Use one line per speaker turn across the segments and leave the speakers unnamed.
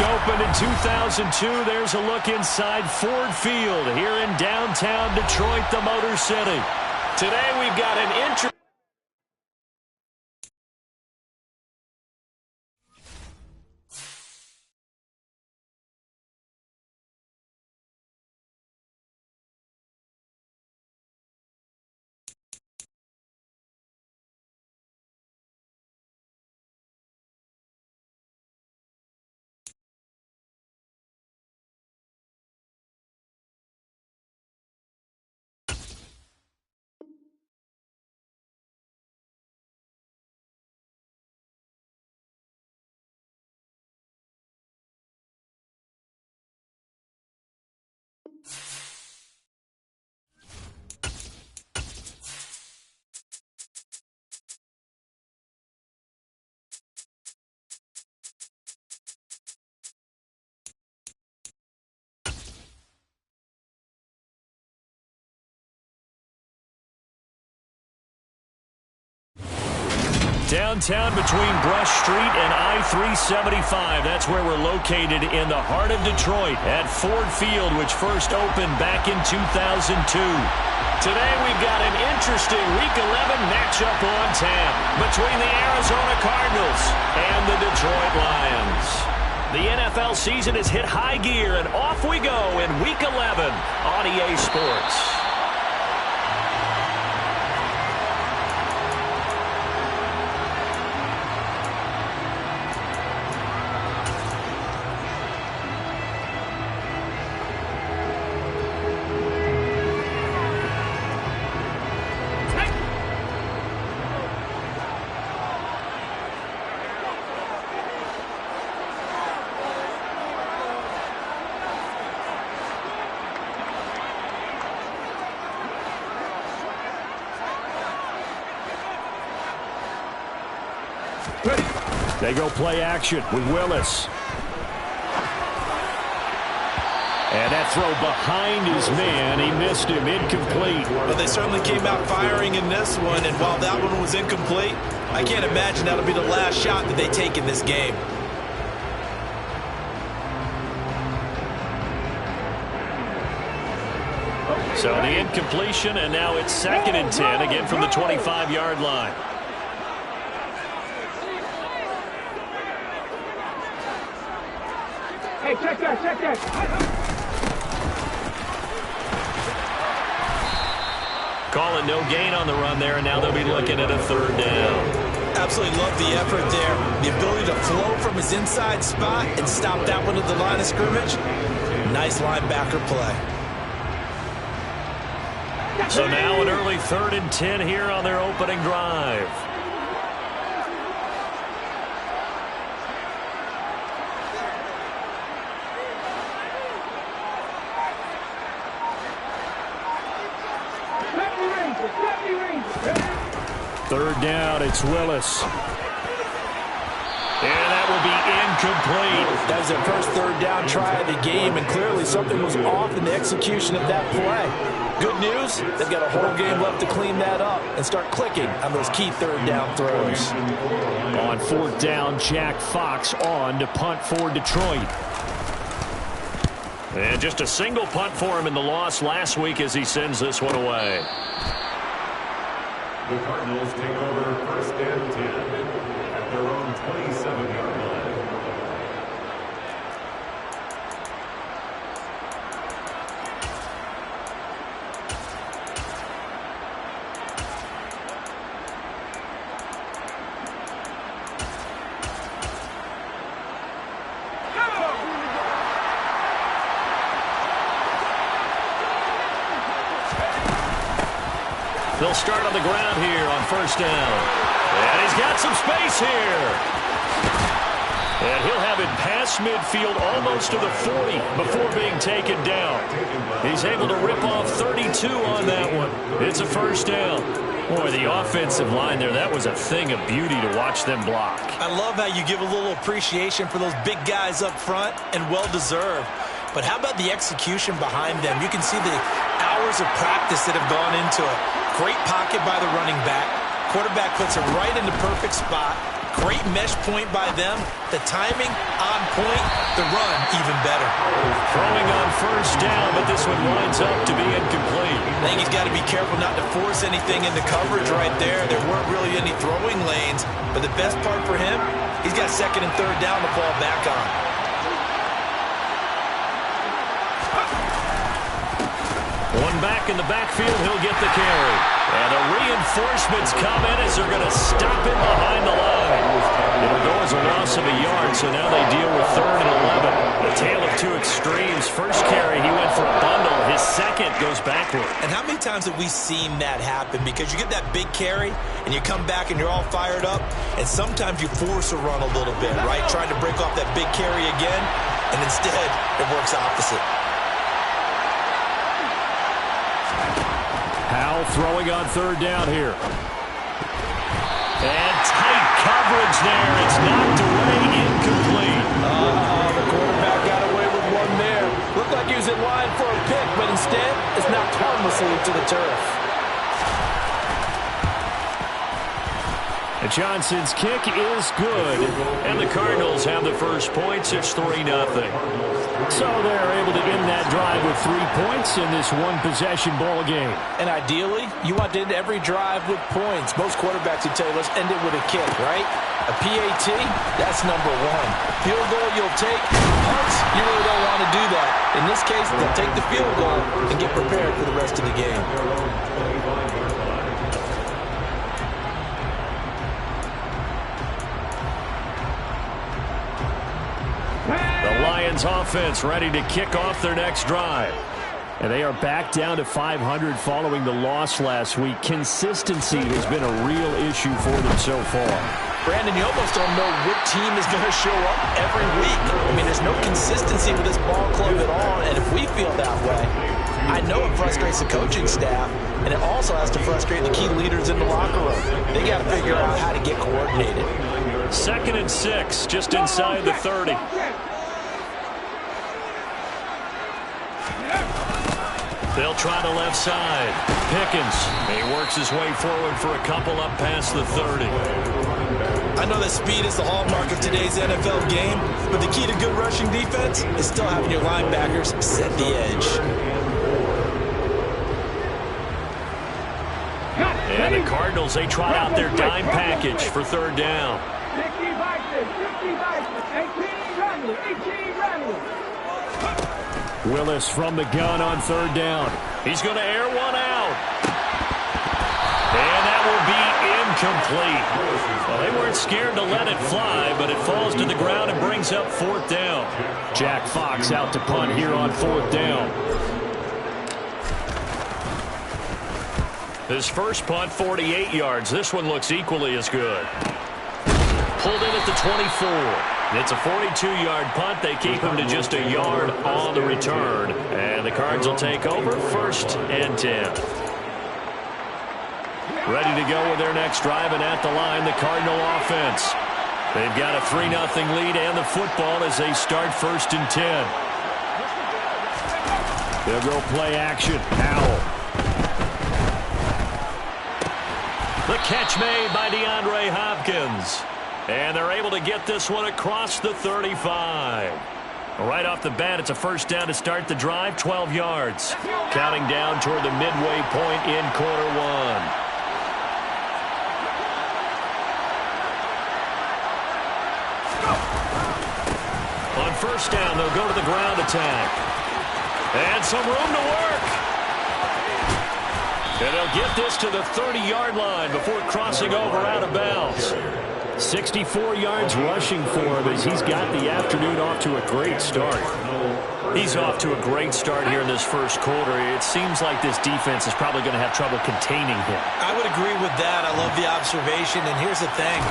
First opened in 2002. There's a look inside Ford Field here in downtown Detroit, the Motor City. Today we've got an interesting... Downtown between Brush Street and I-375. That's where we're located in the heart of Detroit at Ford Field, which first opened back in 2002. Today we've got an interesting Week 11 matchup on tap between the Arizona Cardinals and the Detroit Lions. The NFL season has hit high gear, and off we go in Week 11 on EA Sports. They go play action with Willis. And that throw behind his man. He missed him. Incomplete.
Well, they certainly came out firing in this one, and while that one was incomplete, I can't imagine that'll be the last shot that they take in this game.
So the incompletion, and now it's 2nd and 10, again from the 25-yard line.
Hey, check that.
Calling no gain on the run there, and now they'll be looking at a 3rd down.
Absolutely love the effort there. The ability to flow from his inside spot and stop that one at the line of scrimmage. Nice linebacker play.
So now an early 3rd and 10 here on their opening drive. Third down, it's Willis. And that will be incomplete.
That was their first 3rd down try of the game, and clearly something was off in the execution of that play. Good news, they've got a whole game left to clean that up and start clicking on those key 3rd down throws.
On 4th down, Jack Fox on to punt for Detroit. And just a single punt for him in the loss last week as he sends this one away.
The Cardinals take over 1st and 10 at their own 27-yard line.
They'll start on the ground here on 1st down. And he's got some space here. And he'll have it past midfield almost to the 40 before being taken down. He's able to rip off 32 on that one. It's a 1st down. Boy, the offensive line there, that was a thing of beauty to watch them block.
I love how you give a little appreciation for those big guys up front, and well-deserved. But how about the execution behind them? You can see the hours of practice that have gone into it. Great pocket by the running back. Quarterback puts it right in the perfect spot. great mesh point by them. The timing on point. The run even better.
Throwing on first down, but this one winds up to be incomplete.
I think he's got to be careful not to force anything into coverage right there. There weren't really any throwing lanes, but the best part for him, he's got second and third down to fall back on.
One back in the backfield, he'll get the carry. And the reinforcements come in as they're going to stop him behind the line. It'll go as a loss of a yard, so now they deal with 3rd and 11. A tale of two extremes. First carry, he went for a bundle. His second goes backward.
And how many times have we seen that happen? Because you get that big carry, and you come back and you're all fired up, and sometimes you force a run a little bit, right? Trying to break off that big carry again, and instead it works opposite.
Howell throwing on 3rd down here. And tight coverage there. It's knocked away, incomplete.
The quarterback got away with one there. Looked like he was in line for a pick, but instead it's knocked harmlessly to the turf.
And Johnson's kick is good. And the Cardinals have the first points. It's 3-0. So they're able to end that drive with 3 points in this one-possession ball game.
And ideally, you want to end every drive with points. Most quarterbacks would tell you, let's end it with a kick, right? A PAT, that's number one. Field goal you'll take. Punts, you really don't want to do that. In this case, they'll take the field goal and get prepared for the rest of the game.
Lions offense ready to kick off their next drive. And they are back down to 500 following the loss last week. Consistency has been a real issue for them so far.
Brandon, you almost don't know what team is going to show up every week. I mean, there's no consistency with this ball club at all, and if we feel that way, I know it frustrates the coaching staff, and it also has to frustrate the key leaders in the locker room. They got to figure out how to get coordinated.
2nd and 6, just inside the 30. They'll try the left side. Pickens, he works his way forward for a couple up past the 30.
I know that speed is the hallmark of today's NFL game, but the key to good rushing defense is still having your linebackers set the edge.
And the Cardinals, they trot out their dime package for 3rd down. Willis from the gun on 3rd down. He's going to air one out. And that will be incomplete. Well, they weren't scared to let it fly, but it falls to the ground and brings up 4th down. Jack Fox out to punt here on 4th down. His first punt, 48 yards. This one looks equally as good. Pulled in at the 24. It's a 42-yard punt. They keep him to just a yard on the return. And the Cards will take over 1st and 10. Ready to go with their next drive, and at the line, the Cardinal offense. They've got a 3-0 lead and the football as they start 1st and 10. They'll go play action. Howell. The catch made by DeAndre Hopkins. And they're able to get this one across the 35. Right off the bat, it's a 1st down to start the drive, 12 yards. Counting down toward the midway point in quarter 1. On 1st down, they'll go to the ground attack. And some room to work. And they'll get this to the 30-yard line before crossing over out of bounds. 64 yards rushing for him as he's got the afternoon off to a great start. He's off to a great start here in this first quarter. It seems like this defense is probably going to have trouble containing him.
I would agree with that. I love the observation. And here's the thing.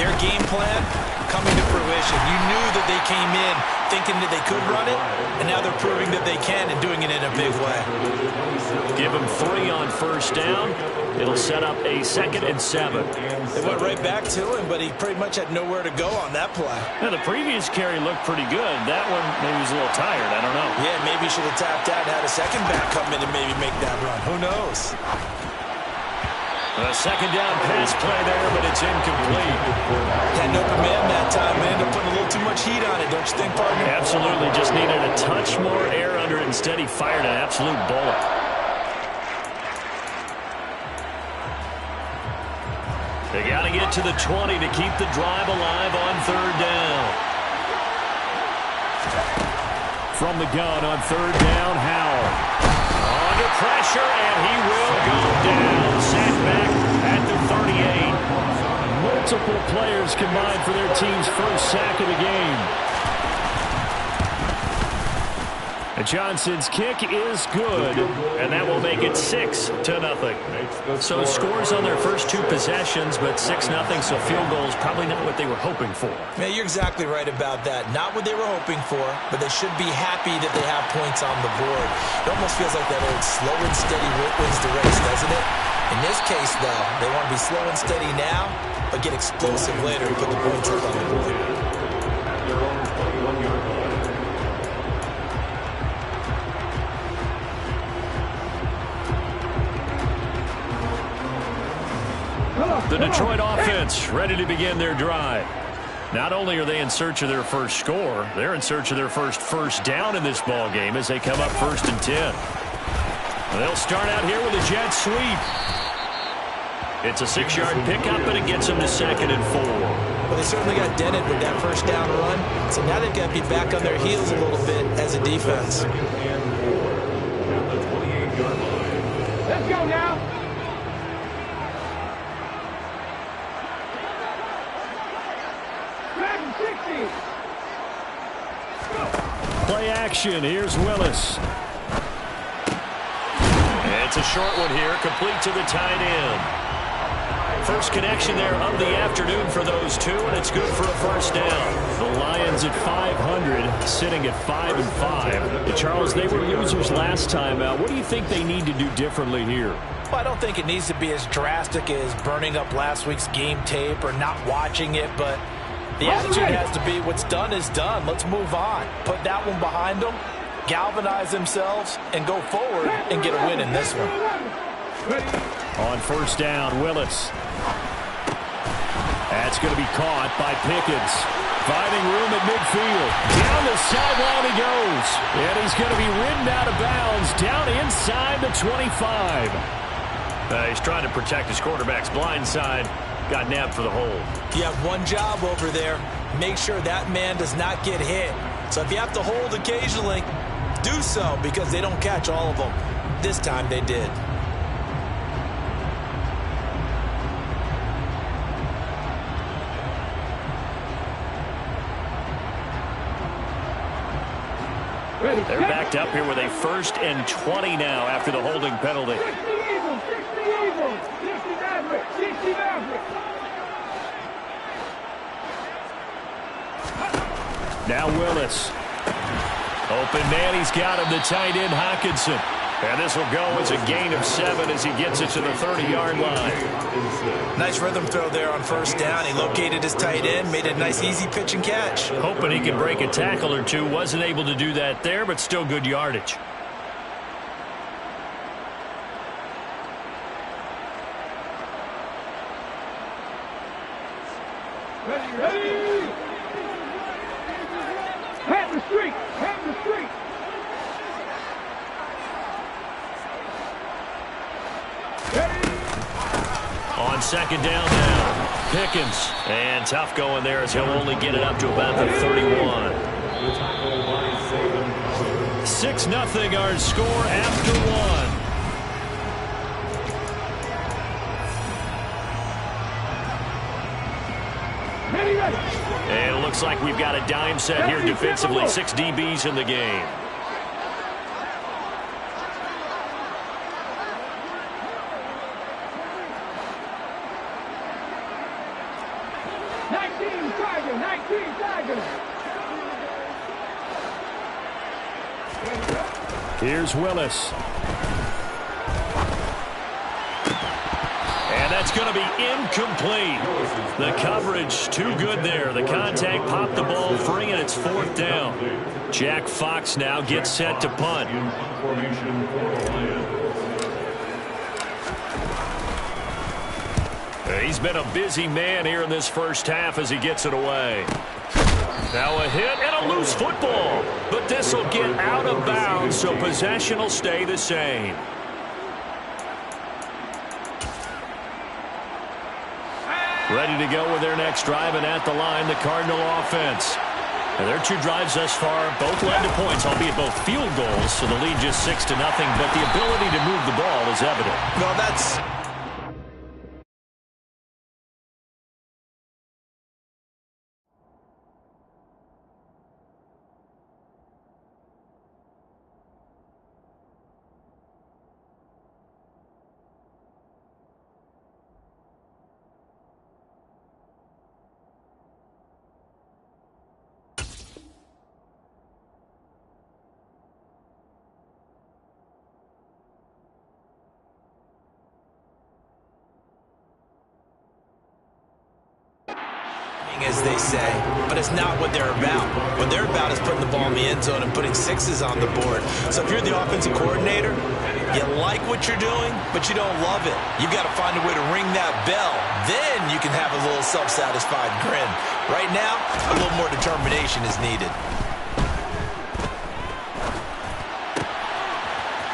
Their game plan coming to fruition. You knew that they came in thinking that they could run it, and now they're proving that they can and doing it in a big way.
Give them 3 on 1st down. It'll set up a 2nd and 7.
They went right back to him, but he pretty much had nowhere to go on that play.
Now, the previous carry looked pretty good. That one, maybe he was a little tired. I don't know.
Yeah, maybe he should have tapped out and had a second back come in and maybe make that run. Who knows?
A second down pass play there, but it's incomplete.
Had an open man that time, and ended up putting a little too much heat on it, don't you think, partner?
Absolutely. Just needed a touch more air under it. Instead, he fired an absolute bullet. They got to get to the 20 to keep the drive alive on third down. From the gun on third down, Howell. Under pressure, and he will go down. Sacked back at the 38. Multiple players combined for their team's first sack of the game. And Johnson's kick is good, and that will make it 6-0. So scores on their first two possessions, but 6-0, so field goals probably not what they were hoping for.
Yeah, you're exactly right about that. Not what they were hoping for, but they should be happy that they have points on the board. It almost feels like that old slow and steady wins the race, doesn't it? In this case, though, they want to be slow and steady now, but get explosive later and put the points up on the board.
Their own 21-yard line.
The Detroit offense ready to begin their drive. Not only are they in search of their first score, they're in search of their first down in this ball game as they come up 1st and 10. They'll start out here with a jet sweep. It's a 6-yard pickup, and it gets them to 2nd and 4.
Well, they certainly got dented with that first down run, so now they've got to be back on their heels a little bit as a defense.
2nd and 4 at the 28-yard line.
Let's go now.
Play action. Here's Willis. It's a short one here, complete to the tight end. First connection there of the afternoon for those two, and it's good for a first down. The Lions at 500, sitting at 5-5. Charles, they were losers last time out. What do you think they need to do differently here?
Well, I don't think it needs to be as drastic as burning up last week's game tape or not watching it, but the attitude has to be what's done is done. Let's move on. Put that one behind them, galvanize themselves, and go forward and get a win in this one.
On first down, Willis. That's going to be caught by Pickens. Finding room at midfield. Down the sideline he goes. And he's going to be ridden out of bounds down inside the 25. He's trying to protect his quarterback's blind side. Got nabbed for the hold.
You have one job over there. Make sure that man does not get hit. So if you have to hold occasionally, do so because they don't catch all of them. This time they did.
They're backed up here with a 1st and 20 now after the holding penalty. Now Willis. Open man, he's got him, the tight end Hockenson. And this will go as a gain of 7 as he gets it to the 30-yard line.
Nice rhythm throw there on first down. He located his tight end, made a nice easy pitch and catch.
Hoping he can break a tackle or two. Wasn't able to do that there, but still good yardage.
Ready. Hand the street.
On second down now, Pickens. And tough going there as he'll only get it up to about the 31. 6-0 our score after one. And it looks like we've got a dime set here defensively. 6 DBs in the game. Here's Willis. And that's going to be incomplete. The coverage too good there. The contact popped the ball free, and it's 4th down. Jack Fox now gets set to punt. He's been a busy man here in this first half as he gets it away. Now a hit and a loose football. But this will get out of bounds, so possession will stay the same. Ready to go with their next drive, and at the line, the Cardinal offense. And their 2 drives thus far both led to points, albeit both field goals, so the lead just 6-0, but the ability to move the ball is evident.
Well, that's... as they say, but it's not what they're about. What they're about is putting the ball in the end zone and putting 6s on the board. So if you're the offensive coordinator, you like what you're doing, but you don't love it. You've got to find a way to ring that bell. Then you can have a little self-satisfied grin. Right now, a little more determination is needed.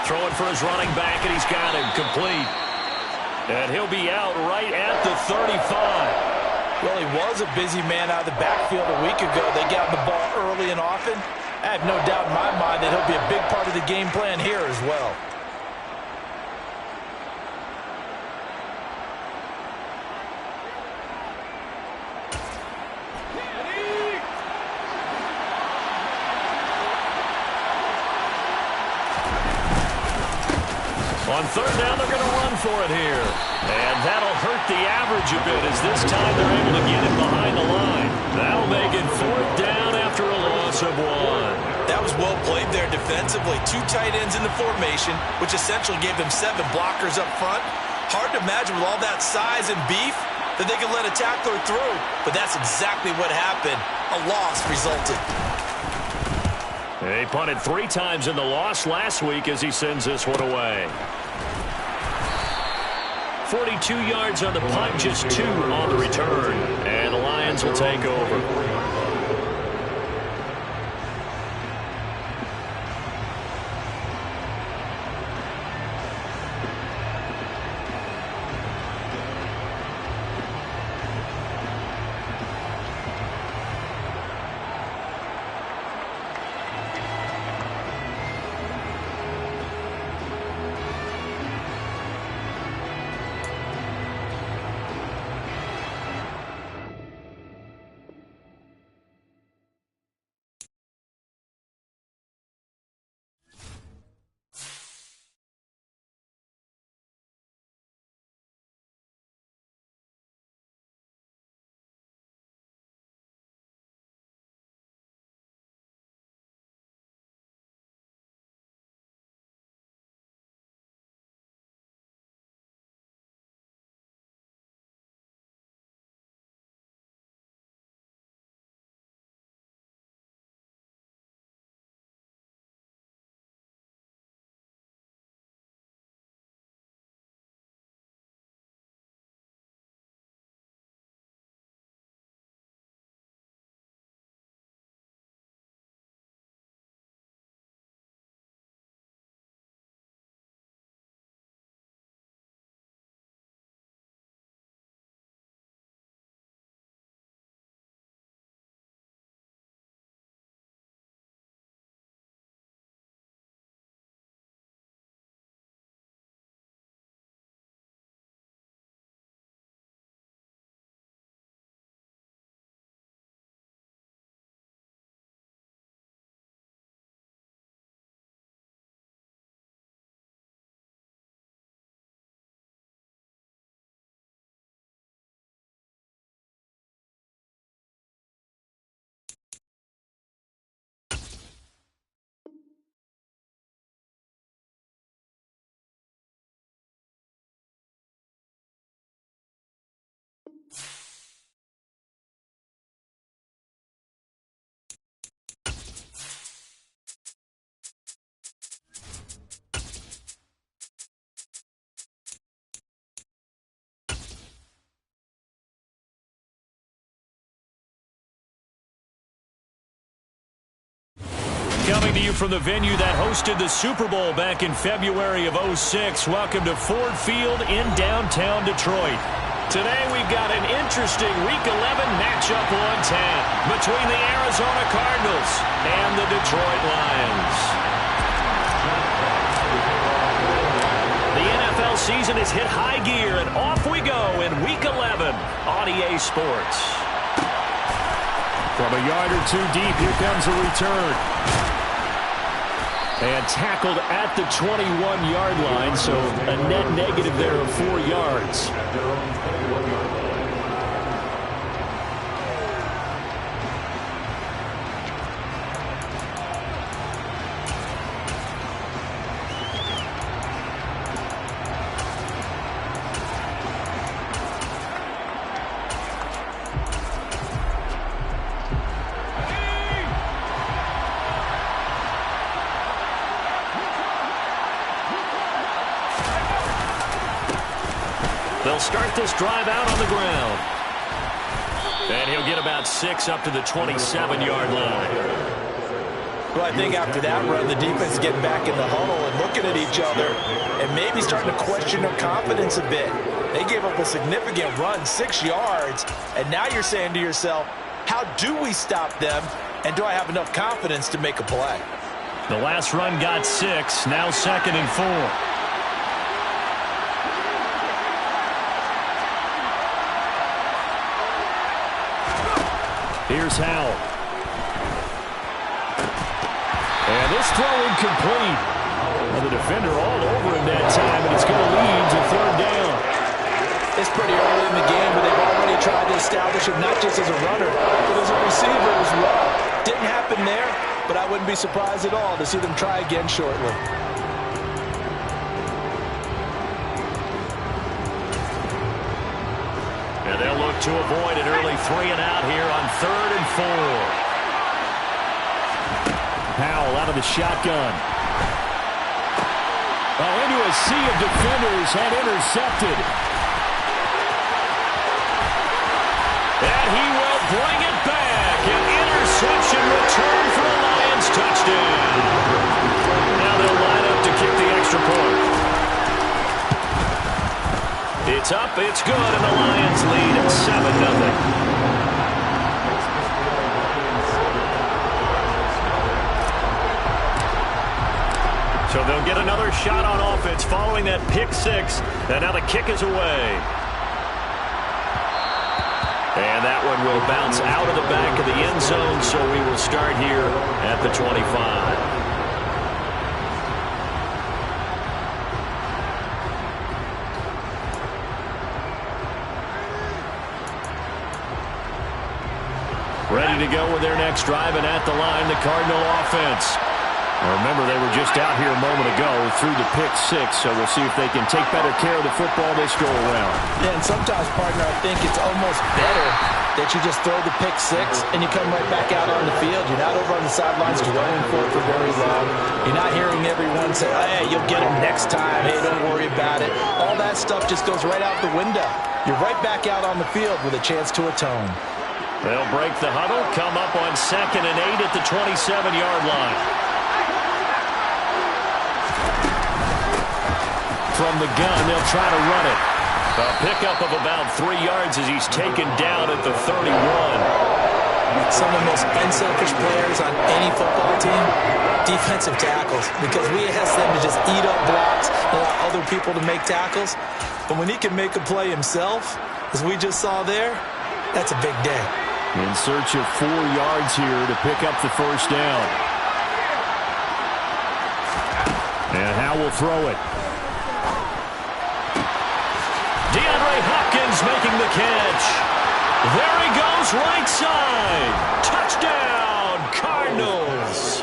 Throwing for his running back, and he's got him complete. And he'll be out right at the 35.
Well, he was a busy man out of the backfield a week ago. They got the ball early and often. I have no doubt in my mind that he'll be a big part of the game plan here as well.
On 3rd down, they're going to run for it here. And that'll hurt the average a bit as this time they're able to get it behind the line. That'll make it 4th down after a loss of 1.
That was well played there defensively. 2 tight ends in the formation, which essentially gave them 7 blockers up front. Hard to imagine with all that size and beef that they could let a tackler through. But that's exactly what happened. A loss resulted.
They punted 3 times in the loss last week as he sends this one away. 42 yards on the punt, just 2 on the return. And the Lions will take over. Coming to you from the venue that hosted the Super Bowl back in February of '06. Welcome to Ford Field in downtown Detroit. Today we've got an interesting Week 11 matchup on tap between the Arizona Cardinals and the Detroit Lions. The NFL season has hit high gear, and off we go in Week 11 on EA Sports. From a yard or two deep, here comes a return. And tackled at the 21-yard line, so a net negative there of 4 yards. They'll start this drive out on the ground. And he'll get about 6 up to the 27-yard line.
Well, I think after that run, the defense is getting back in the huddle and looking at each other and maybe starting to question their confidence a bit. They gave up a significant run, 6 yards, and now you're saying to yourself, how do we stop them, and do I have enough confidence to make a play?
The last run got 6, now 2nd and 4. Here's Howell. And this throw incomplete. Well, the defender all over him that time, and it's going to lead to 3rd down.
It's pretty early in the game, but they've already tried to establish him not just as a runner, but as a receiver as well. Didn't happen there, but I wouldn't be surprised at all to see them try again shortly.
And they'll look to avoid an early 3-and-out here on 3rd and 4. Howell out of the shotgun. Oh, into a sea of defenders and intercepted. And he will bring it back. An interception return for a Lions touchdown. Now they'll line up to kick the extra point. It's up, it's good, and the Lions lead at 7-0. So they'll get another shot on offense following that pick 6, and now the kick is away. And that one will bounce out of the back of the end zone, so we will start here at the 25. Ready to go with their next drive, and at the line, the Cardinal offense. Now remember, they were just out here a moment ago through the pick 6, so we'll see if they can take better care of the football this go around.
Yeah, and sometimes, partner, I think it's almost better that you just throw the pick 6 and you come right back out on the field. You're not over on the sidelines dwelling for it for very long. You're not hearing everyone say, hey, you'll get them next time. Hey, don't worry about it. All that stuff just goes right out the window. You're right back out on the field with a chance to atone.
They'll break the huddle, come up on 2nd and 8 at the 27-yard line. From the gun, they'll try to run it. A pickup of about 3 yards as he's taken down at the 31.
Some of the most unselfish players on any football team, defensive tackles, because we ask them to just eat up blocks and allow other people to make tackles. But when he can make a play himself, as we just saw there, that's a big day.
In search of 4 yards here to pick up the 1st down. And Howell will throw it. Hopkins making the catch. There he goes, right side. Touchdown, Cardinals.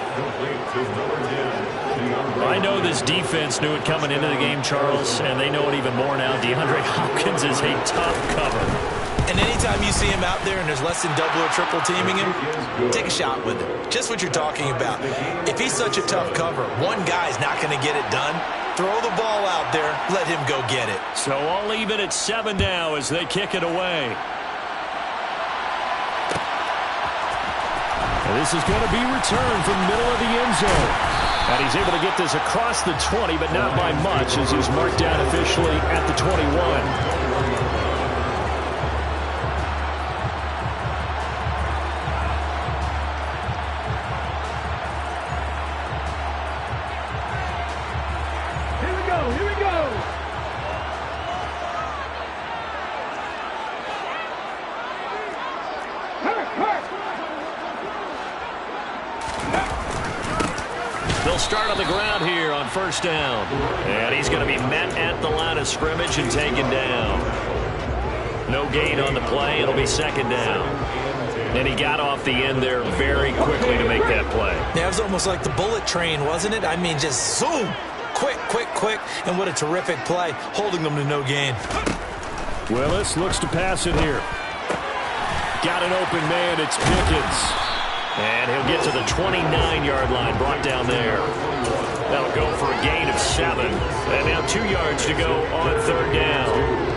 I know this defense knew it coming into the game, Charles, and they know it even more now. DeAndre Hopkins is a tough cover.
And anytime you see him out there and there's less than double or triple teaming him, take a shot with him. Just what you're talking about. If he's such a tough cover, one guy's not going to get it done. Throw the ball out there. Let him go get it.
So I'll leave it at 7 now as they kick it away. And this is going to be returned from the middle of the end zone. And he's able to get this across the 20, but not by much, as he's marked down officially at the 21. They'll start on the ground here on first down. And he's going to be met at the line of scrimmage and taken down. No gain on the play. It'll be second down. And he got off the end there very quickly to make that play.
Yeah, it was almost like the bullet train, wasn't it? I mean, just zoom. Quick, quick, quick. And what a terrific play, holding them to no gain.
Willis looks to pass it here. Got an open man. It's Pickens. And he'll get to the 29-yard line, brought down there. That'll go for a gain of 7. And now 2 yards to go on third down.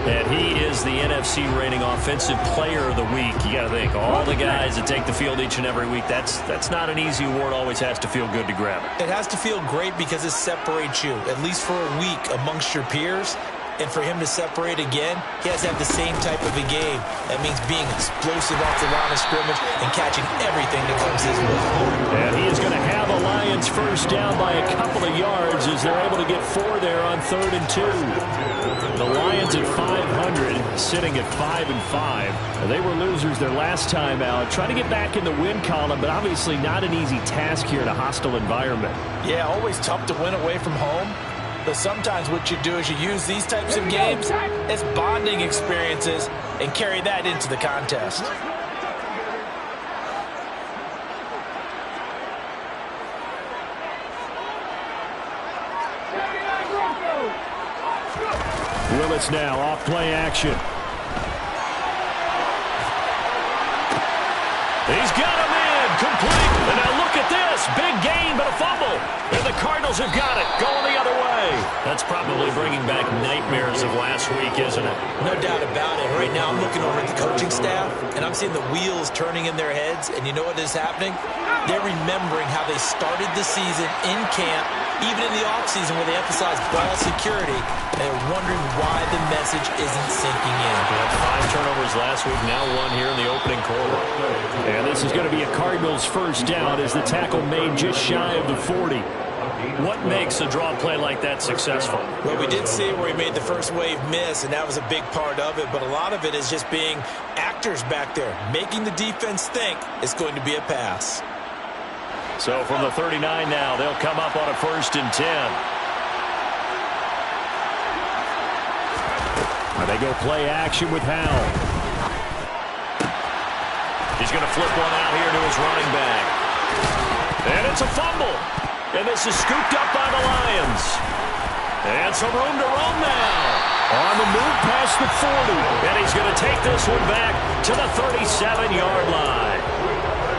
And he is the NFC reigning offensive player of the week. You got to think, all the guys that take the field each and every week, that's not an easy award. Always has to feel good to grab it.
It has to feel great because it separates you, at least for a week, amongst your peers. And for him to separate again, he has to have the same type of a game. That means being explosive off the line of scrimmage and catching everything that comes his way.
And he is going to have a Lions first down by a couple of yards as they're able to get 4 there on 3rd and 2. The Lions at 500, sitting at 5-5. They were losers their last time out. Trying to get back in the win column, but obviously not an easy task here in a hostile environment.
Yeah, always tough to win away from home. But sometimes what you do is you use these types of games as bonding experiences and carry that into the contest.
Willis now off play action. He's got him in, complete. And now look at this, big gain but a fumble. And the Cardinals have got it, going the other way. That's probably bringing back nightmares of last week, isn't it?
No doubt about it. Right now I'm looking over at the coaching staff, and I'm seeing the wheels turning in their heads, and you know what is happening? They're remembering how they started the season in camp, even in the offseason where they emphasized ball security, and they're wondering why the message isn't sinking in.
We had 5 turnovers last week, now 1 here in the opening quarter. And this is going to be a Cardinals first down as the tackle made just shy of the 40. What makes a draw play like that successful?
Well, we did see where he made the first wave miss, and that was a big part of it, but a lot of it is just being actors back there, making the defense think it's going to be a pass.
So from the 39 now, they'll come up on a 1st and 10. And they go play action with Howell. He's going to flip one out here to his running back. And it's a fumble. And this is scooped up by the Lions. And some room to roam now. On the move past the 40. And he's going to take this one back to the 37-yard line.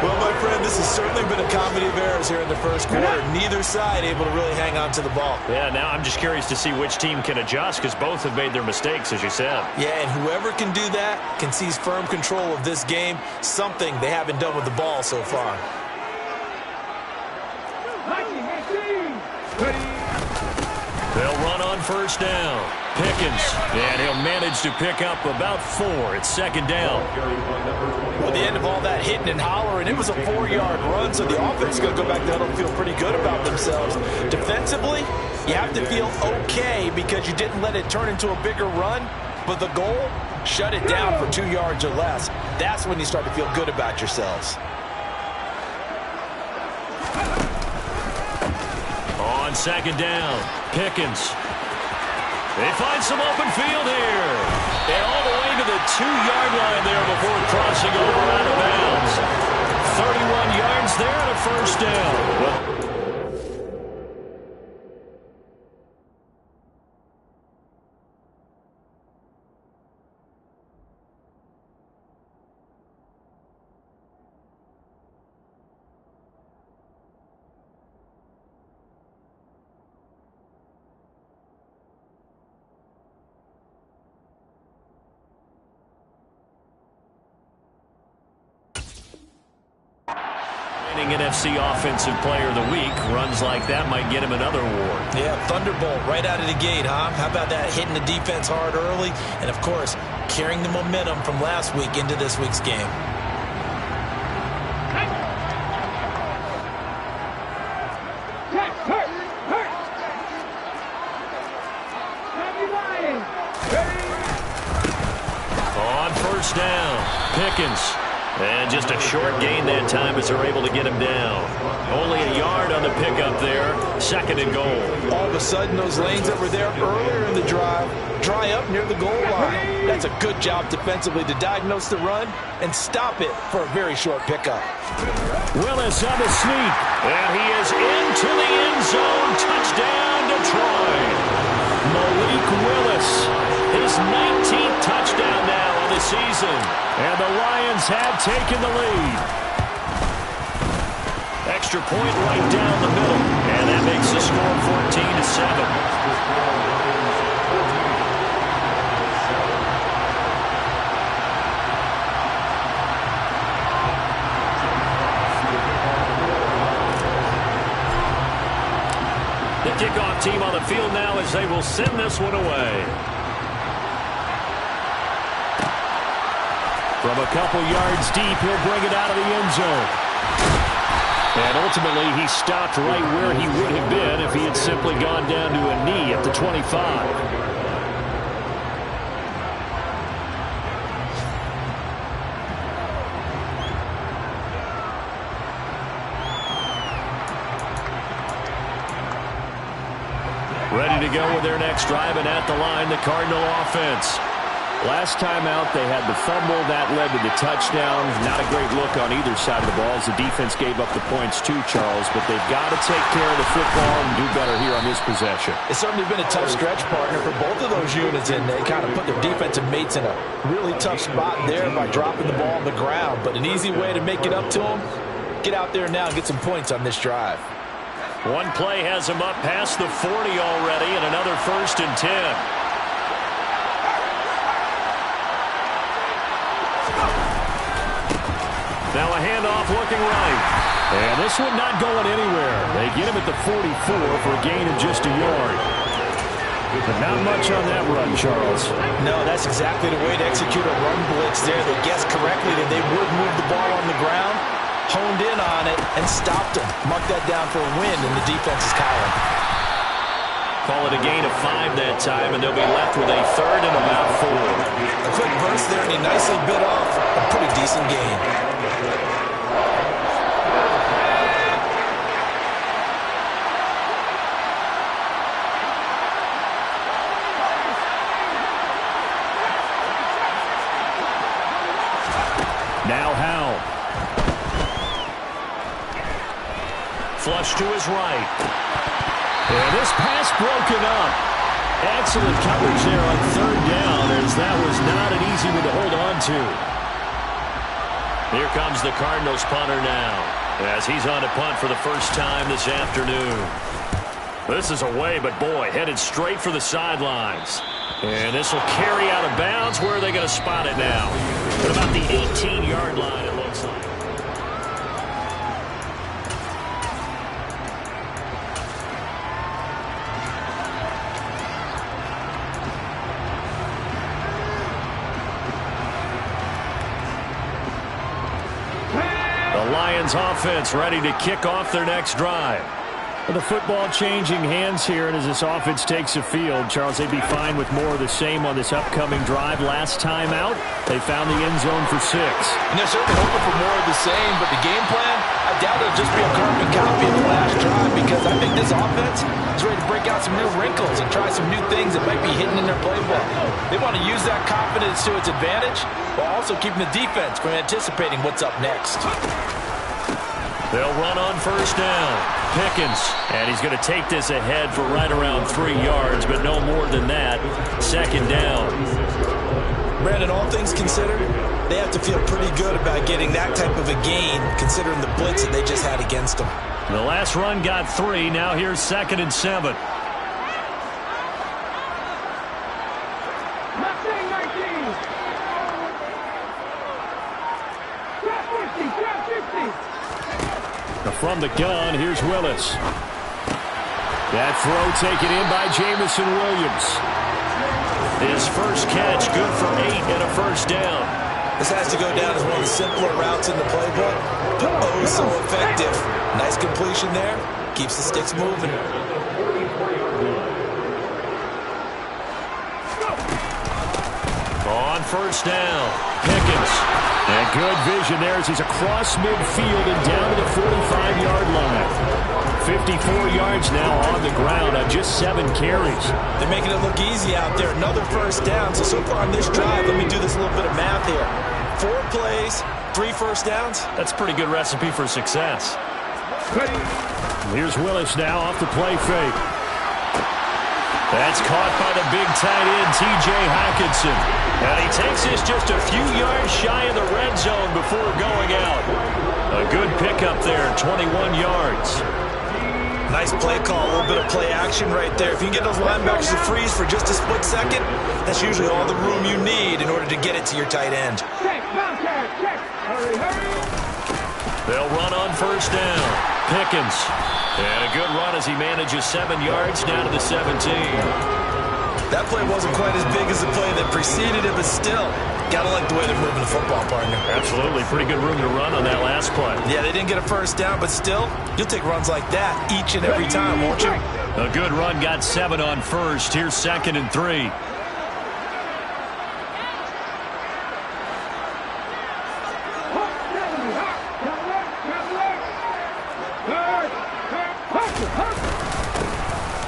Well, my friend, this has certainly been a comedy of errors here in the first quarter. Neither side able to really hang on to the ball.
Yeah, now I'm just curious to see which team can adjust because both have made their mistakes, as you said.
Yeah, and whoever can do that can seize firm control of this game, something they haven't done with the ball so far.
They'll run on first down. Pickens, and he'll manage to pick up about 4. It's second down.
Well, the end of all that hitting and hollering, it was a 4-yard run, so the offense is going to go back there and feel pretty good about themselves. Defensively, you have to feel okay because you didn't let it turn into a bigger run, but the goal, shut it down for 2 yards or less. That's when you start to feel good about yourselves.
On second down, Pickens. They find some open field here. And all the way to the 2-yard line there before crossing over out of bounds. 31 yards there and a first down. defending NFC Offensive Player of the Week. Runs like that might get him another award.
Yeah, thunderbolt right out of the gate, huh? How about that, hitting the defense hard early, and, of course, carrying the momentum from last week into this week's game.
On first down, Pickens. And just a short gain that time as they're able to get him down. Only a yard on the pickup there. 2nd and goal.
All of a sudden, those lanes that were there earlier in the drive dry up near the goal line. That's a good job defensively to diagnose the run and stop it for a very short pickup.
Willis on the sneak. And he is into the end zone. Touchdown, Detroit. Malik Willis. His 19th touchdown now on the season. And the Lions have taken the lead. Extra point right down the middle. And that makes the score 14-7. The kickoff team on the field now as they will send this one away. From a couple yards deep, he'll bring it out of the end zone. And ultimately, he stopped right where he would have been if he had simply gone down to a knee at the 25. Ready to go with their next drive, and at the line, the Cardinal offense. Last time out, they had the fumble. That led to the touchdown. Not a great look on either side of the ball as the defense gave up the points too, Charles. But they've got to take care of the football and do better here on this possession.
It's certainly been a tough stretch, partner, for both of those units, and they kind of put their defensive mates in a really tough spot there by dropping the ball on the ground. But an easy way to make it up to them, get out there now and get some points on this drive.
One play has him up past the 40 already, and another 1st and 10. Now a handoff looking right. And this one not going anywhere. They get him at the 44 for a gain of just a yard. But not much on that run, Charles.
No, that's exactly the way to execute a run blitz there. They guessed correctly that they would move the ball on the ground, honed in on it, and stopped him. Mark that down for a win in the defense's column.
Call it a gain of 5 that time, and they'll be left with a 3rd and about 4.
A quick burst there, and he nicely bit off a pretty decent gain.
Now Howell. Flush to his right. And this pass broken up. Excellent coverage there on 3rd down, as that was not an easy one to hold on to. Here comes the Cardinals punter now, as he's on to punt for the first time this afternoon. This is away, but boy, headed straight for the sidelines. And this will carry out of bounds. Where are they going to spot it now? At about the 18-yard line, it looks like. The Lions offense ready to kick off their next drive. The football changing hands here, and as this offense takes the field, Charles, they'd be fine with more of the same on this upcoming drive. Last time out, they found the end zone for 6.
And they're certainly hoping for more of the same, but the game plan, I doubt it'll just be a carbon copy of the last drive, because I think this offense is ready to break out some new wrinkles and try some new things that might be hidden in their playbook. They want to use that confidence to its advantage, while also keeping the defense from anticipating what's up next.
They'll run on first down. Pickens, and he's going to take this ahead for right around 3 yards, but no more than that. 2nd down.
Brandon, all things considered, they have to feel pretty good about getting that type of a gain, considering the blitz that they just had against them.
The last run got 3. Now here's 2nd and 7. From the gun, here's Willis. That throw taken in by Jamison Williams. His first catch, good for 8 and a first down.
This has to go down as one of the simpler routes in the playbook, but oh so effective. Nice completion there. Keeps the sticks moving.
On first down, Pickens. And good vision there as he's across midfield and down to the 45-yard line. 54 yards now on the ground on just 7 carries.
They're making it look easy out there. Another first down. So far on this drive, let me do this little bit of math here. 4 plays, 3 first downs.
That's a pretty good recipe for success. Here's Willis now off the play fake. That's caught by the big tight end, T.J. Hockenson. And he takes this just a few yards shy of the red zone before going out. A good pickup there, 21 yards.
Nice play call, a little bit of play action right there. If you can get those linebackers to freeze for just a split second, that's usually all the room you need in order to get it to your tight end.
Check, check. Hurry, hurry.
They'll run on first down. Pickens. And a good run as he manages 7 yards down to the 17.
That play wasn't quite as big as the play that preceded it, but still, gotta like the way they're moving the football, partner.
Absolutely. Pretty good room to run on that last play.
Yeah, they didn't get a first down, but still, you'll take runs like that each and every time, won't you?
A good run, got 7 on first. Here's 2nd and 3.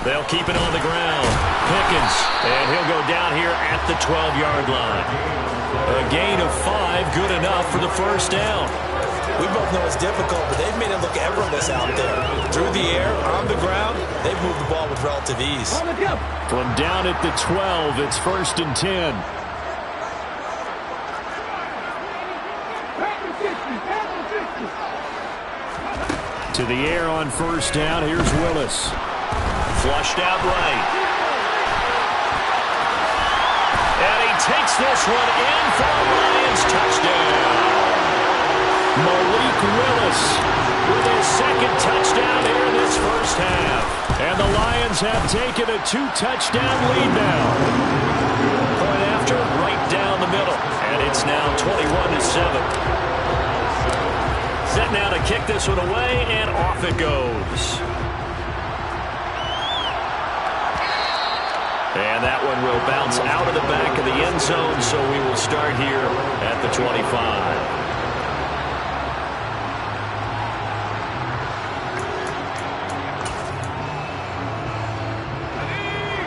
They'll keep it on the ground. Pickens, and he'll go down here at the 12-yard line. A gain of 5, good enough for the first down.
We both know it's difficult, but they've made it look effortless out there. Through the air, on the ground, they've moved the ball with relative ease.
From down at the 12, it's 1st and 10. To the air on first down, here's Willis. Flushed out right. And he takes this one in for a Lions touchdown. Malik Willis with his 2nd touchdown here in this first half. And the Lions have taken a 2-touchdown lead now. Point after, right down the middle. And it's now 21-7. Set now to kick this one away, and off it goes. And that one will bounce out of the back of the end zone, so we will start here at the 25.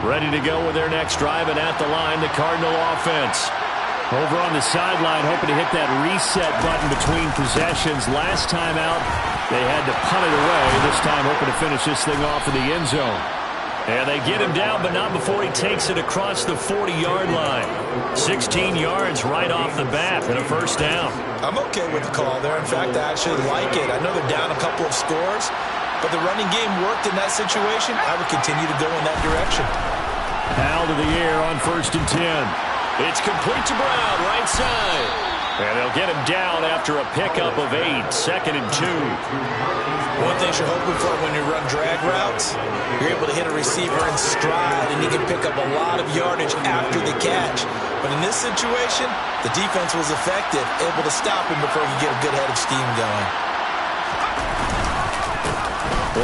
Ready to go with their next drive, and at the line, the Cardinal offense. Over on the sideline, hoping to hit that reset button between possessions. Last time out, they had to punt it away. This time, hoping to finish this thing off in the end zone. And they get him down, but not before he takes it across the 40-yard line. 16 yards right off the bat and a first down.
I'm okay with the call there. In fact, I actually like it. I know they're down a couple of scores, but the running game worked in that situation. I would continue to go in that direction.
Powell to the air on 1st and 10. It's complete to Brown, right side. And they'll get him down after a pickup of 8, 2nd and 2.
One thing you're hoping for when you run drag routes, you're able to hit a receiver in stride, and he can pick up a lot of yardage after the catch. But in this situation, the defense was effective, able to stop him before you get a good head of steam going.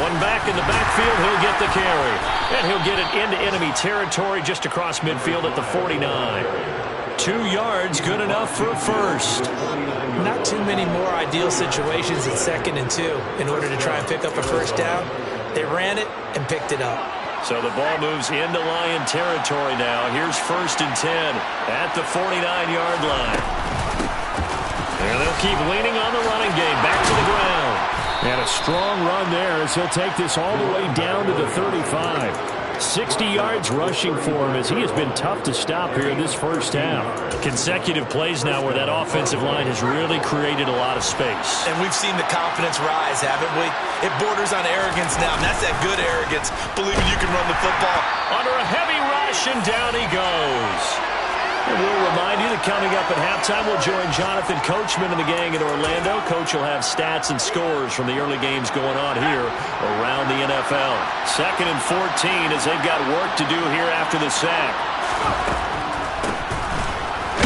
One back in the backfield, he'll get the carry. And he'll get it into enemy territory just across midfield at the 49. 2 yards, good enough for a first.
Not too many more ideal situations at 2nd and 2 in order to try and pick up a first down. They ran it and picked it up.
So the ball moves into Lion territory now. Here's 1st and 10 at the 49-yard line. And they'll keep leaning on the running game. Back to the ground. And a strong run there as he'll take this all the way down to the 35. 60 yards rushing for him as he has been tough to stop here in this first half. Consecutive plays now where that offensive line has really created a lot of space.
And we've seen the confidence rise, haven't we? It borders on arrogance now, and that's that good arrogance, believing you can run the football.
Under a heavy rush, and down he goes. And we'll remind you that coming up at halftime, we'll join Jonathan Coachman and the gang in Orlando. Coach will have stats and scores from the early games going on here around the NFL. 2nd and 14 as they've got work to do here after the sack.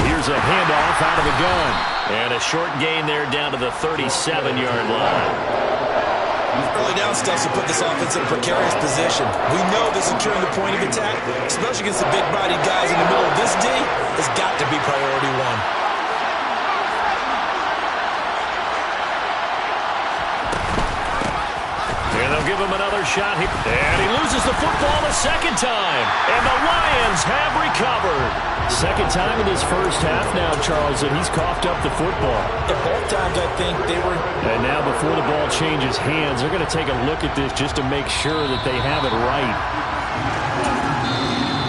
Here's a handoff out of the gun. And a short gain there down to the 37-yard line.
Early down stuff to put this offense in a precarious position. We know that securing the point of attack, especially against the big-bodied guys in the middle of this D, has got to be priority one.
And they'll give him another shot here. And he loses the football a second time. And the Lions have recovered. Second time in this first half now, Charles, that he's coughed up the football.
And both times I think they were...
And now before the ball changes hands, they're going to take a look at this just to make sure that they have it right.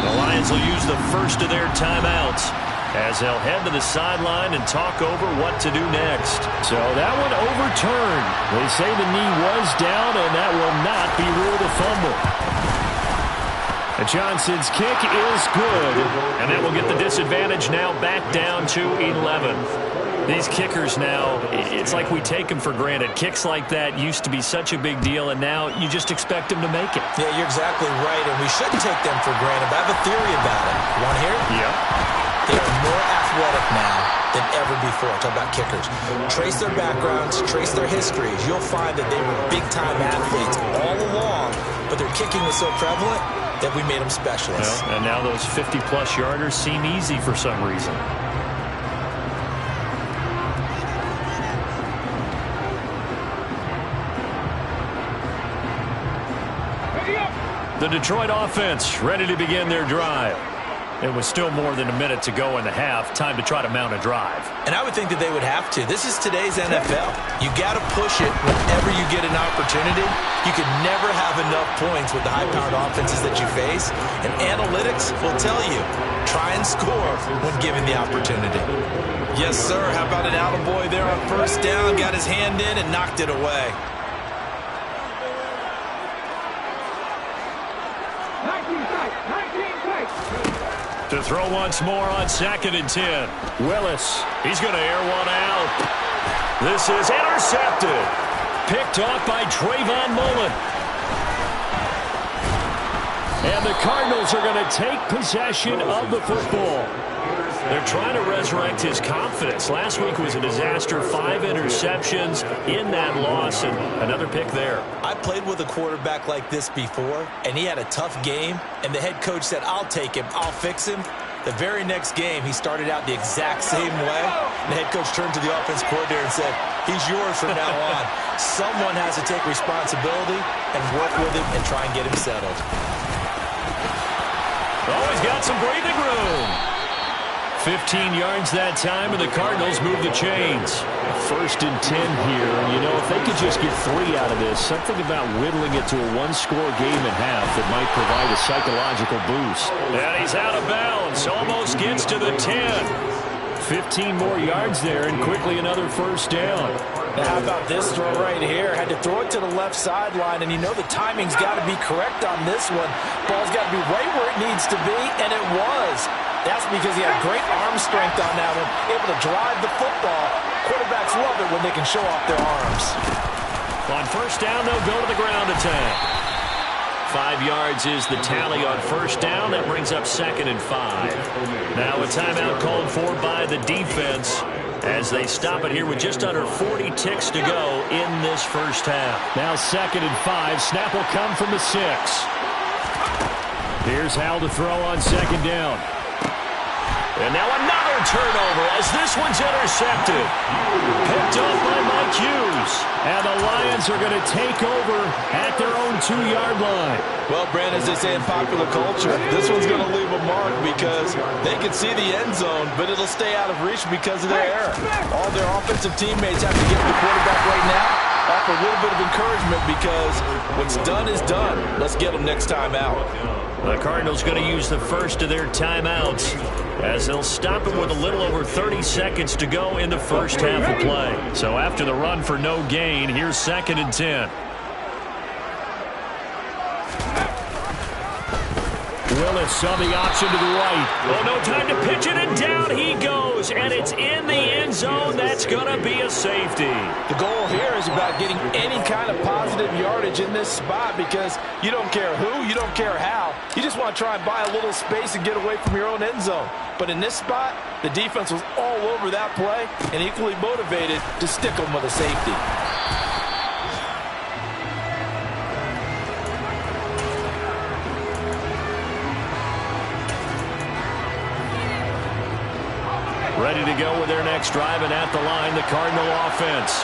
The Lions will use the first of their timeouts as they'll head to the sideline and talk over what to do next. So that one overturned. They say the knee was down, and that will not be ruled a fumble. Johnson's kick is good, and that will get the disadvantage now back down to 11. These kickers now, it's like we take them for granted. Kicks like that used to be such a big deal, and now you just expect them to make it.
Yeah, you're exactly right, and we shouldn't take them for granted, but I have a theory about it. You want to hear it?
Yep.
They are more athletic now than ever before. Talk about kickers. Trace their backgrounds, trace their histories. You'll find that they were big-time athletes all along, but their kicking was so prevalent that we made them specialists.
Well, and now those 50-plus yarders seem easy for some reason. The Detroit offense ready to begin their drive. It was still more than a minute to go in the half. Time to try to mount a drive.
And I would think that they would have to. This is today's NFL. You got to push it whenever you get an opportunity. You can never have enough points with the high-powered offenses that you face. And analytics will tell you, try and score when given the opportunity. Yes, sir. How about an attaboy there on first down? Got his hand in and knocked it away.
To throw once more on 2nd and 10. Willis, he's going to air one out. This is intercepted. Picked off by Trayvon Mullen. And the Cardinals are going to take possession of the football. They're trying to resurrect his confidence. Last week was a disaster. 5 interceptions in that loss, and another pick there.
I played with a quarterback like this before, and he had a tough game, and the head coach said, I'll take him, I'll fix him. The very next game, he started out the exact same way. And the head coach turned to the offense coordinator and said, he's yours from now on. Someone has to take responsibility and work with him and try and get him settled.
Oh, he's got some breathing room. 15 yards that time, and the Cardinals move the chains. 1st and 10 here. You know, if they could just get 3 out of this, something about whittling it to a one-score game and half that might provide a psychological boost. And he's out of bounds. Almost gets to the 10. 15 more yards there, and quickly another first down.
Now, how about this throw right here? Had to throw it to the left sideline, and you know the timing's got to be correct on this one. Ball's got to be right where it needs to be, and it was. That's because he had great arm strength on that one, able to drive the football. Quarterbacks love it when they can show off their arms.
On first down, they'll go to the ground attack. 5 yards is the tally on first down. That brings up 2nd and 5. Now a timeout called for by the defense as they stop it here with just under 40 ticks to go in this first half. Now 2nd and 5. Snap will come from the 6. Here's Hal to throw on 2nd down. And now another turnover as this one's intercepted. Picked off by Mike Hughes. And the Lions are going to take over at their own 2-yard line.
Well, Brandon, as they say in popular culture, this one's going to leave a mark because they can see the end zone, but it'll stay out of reach because of their error. All their offensive teammates have to get the quarterback right now, offer a little bit of encouragement because what's done is done. Let's get them next time out.
The Cardinals going to use the first of their timeouts as they'll stop it with a little over 30 seconds to go in the first half of play. So after the run for no gain, here's 2nd and 10. Willis on the option to the right. Oh, no time to pitch it, and down he goes. And it's in the end zone. That's going to be a safety.
The goal here is about getting any kind of positive yardage in this spot because you don't care who, you don't care how. You just want to try and buy a little space and get away from your own end zone. But in this spot, the defense was all over that play and equally motivated to stick them with a safety.
Ready to go with their next drive, and at the line, the Cardinal offense.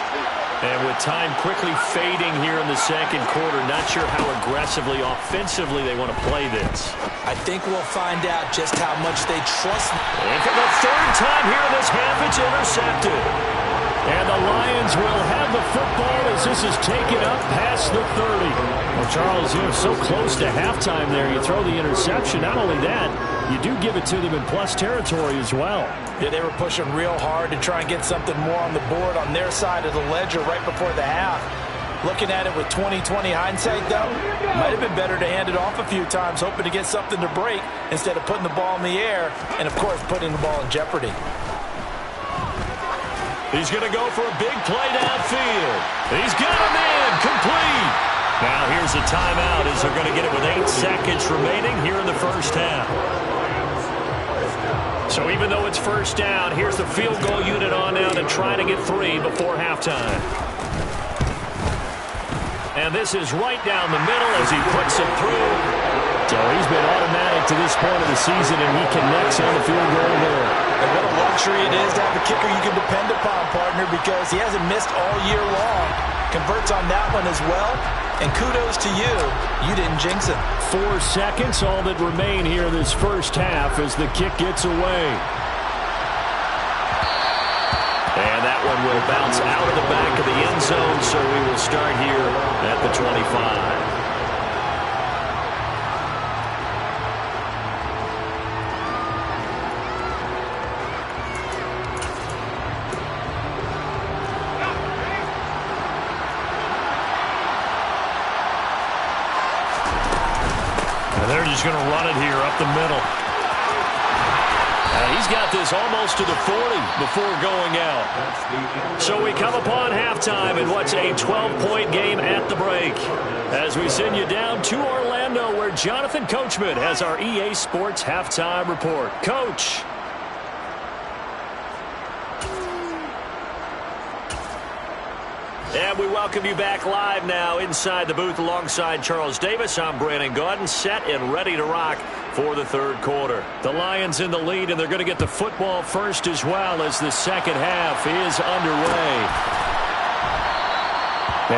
And with time quickly fading here in the second quarter, not sure how aggressively, offensively they want to play this.
I think we'll find out just how much they trust.
And for the third time here in this half, it's intercepted. And the Lions will have the football as this is taken up past the 30. Well, Charles, you're so close to halftime there. You throw the interception. Not only that, you do give it to them in plus territory as well.
Yeah, they were pushing real hard to try and get something more on the board on their side of the ledger right before the half. Looking at it with 20/20 hindsight, though, might have been better to hand it off a few times, hoping to get something to break instead of putting the ball in the air and, of course, putting the ball in jeopardy.
He's going to go for a big play downfield. He's got him in, complete. Now here's a timeout as they're going to get it with 8 seconds remaining here in the first half. So even though it's first down, here's the field goal unit on now to try to get 3 before halftime. And this is right down the middle as he puts it through. So he's been automatic to this point of the season, and he connects on the field goal there.
And what a luxury it is to have a kicker you can depend upon, partner, because he hasn't missed all year long. Converts on that one as well. And kudos to you. You didn't jinx it.
4 seconds, all that remain here in this first half as the kick gets away. And that one will bounce out of the back of the end zone, so we will start here at the 25. They're just going to run it here up the middle. He's got this almost to the 40 before going out. So we come upon halftime in what's a 12-point game at the break. As we send you down to Orlando, where Jonathan Coachman has our EA Sports halftime report. Coach. And we welcome you back live now inside the booth alongside Charles Davis. I'm Brandon Gaudin, set and ready to rock for the third quarter. The Lions in the lead, and they're going to get the football first as well as the second half is underway.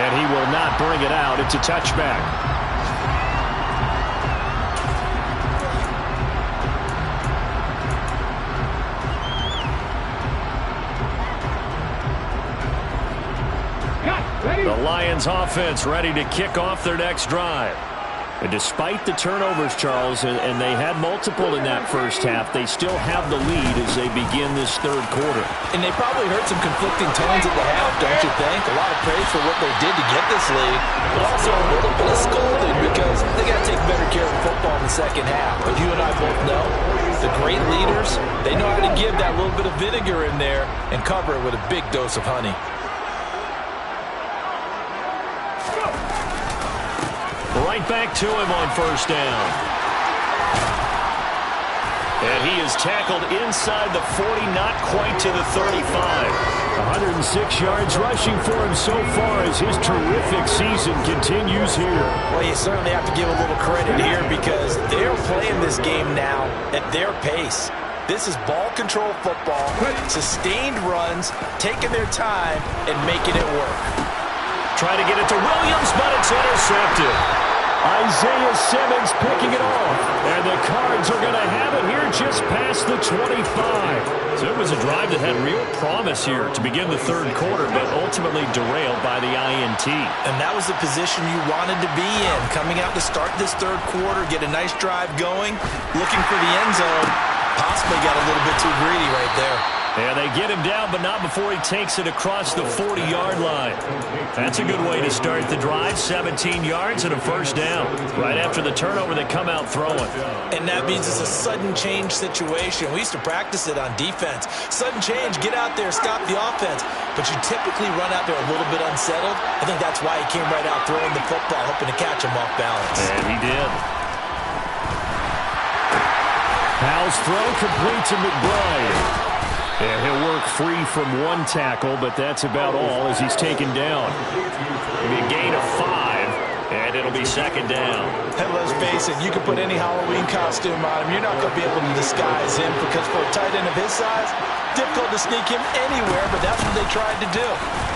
And he will not bring it out. It's a touchback. The Lions offense ready to kick off their next drive. And despite the turnovers, Charles, and they had multiple in that first half, they still have the lead as they begin this third quarter.
And they probably heard some conflicting tones at the half, don't you think? A lot of praise for what they did to get this lead, but also a little bit of scolding because they got to take better care of the football in the second half. But you and I both know the great leaders, they know how to give that little bit of vinegar in there and cover it with a big dose of honey.
Right back to him on first down. And he is tackled inside the 40, not quite to the 35. 106 yards rushing for him so far as his terrific season continues here.
Well, you certainly have to give a little credit here because they're playing this game now at their pace. This is ball control football, sustained runs, taking their time and making it work.
Trying to get it to Williams, but it's intercepted. Isaiah Simmons picking it off. And the Cards are going to have it here just past the 25. So it was a drive that had real promise here to begin the third quarter, but ultimately derailed by the INT.
And that was the position you wanted to be in. Coming out to start this third quarter, get a nice drive going, looking for the end zone. Possibly got a little bit too greedy right there.
And they get him down, but not before he takes it across the 40-yard line. That's a good way to start the drive. 17 yards and a first down. Right after the turnover, they come out throwing.
And that means it's a sudden change situation. We used to practice it on defense. Sudden change, get out there, stop the offense. But you typically run out there a little bit unsettled. I think that's why he came right out throwing the football, hoping to catch him off balance.
And he did. Powell's throw complete to McBride. And he'll work free from one tackle, but that's about all as he's taken down. It'll be a gain of 5, and it'll be second down.
And let's face it, you can put any Halloween costume on him. You're not going to be able to disguise him because for a tight end of his size, difficult to sneak him anywhere, but that's what they tried to do.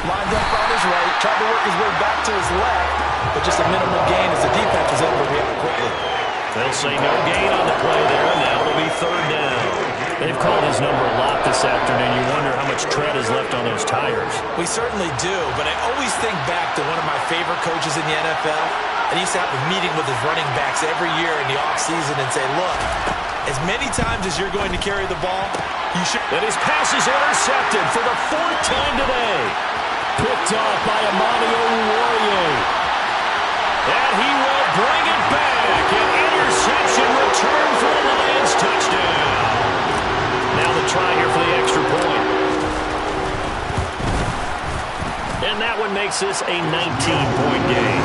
Lined up on his right, tried to work his way back to his left, but just a minimal gain as the defense was able to react quickly.
They'll say no gain on the play there. Now it'll be third down. They've called his number a lot this afternoon. You wonder how much tread is left on those tires.
We certainly do, but I always think back to one of my favorite coaches in the NFL. And he used to have a meeting with his running backs every year in the offseason and say, look, as many times as you're going to carry the ball, you should...
And his pass is intercepted for the 4th time today. Picked off by Amani Oruwariye. And he will bring it back. An interception return for the Lions. Touchdown. Now the try here for the extra point. And that one makes this a 19-point game.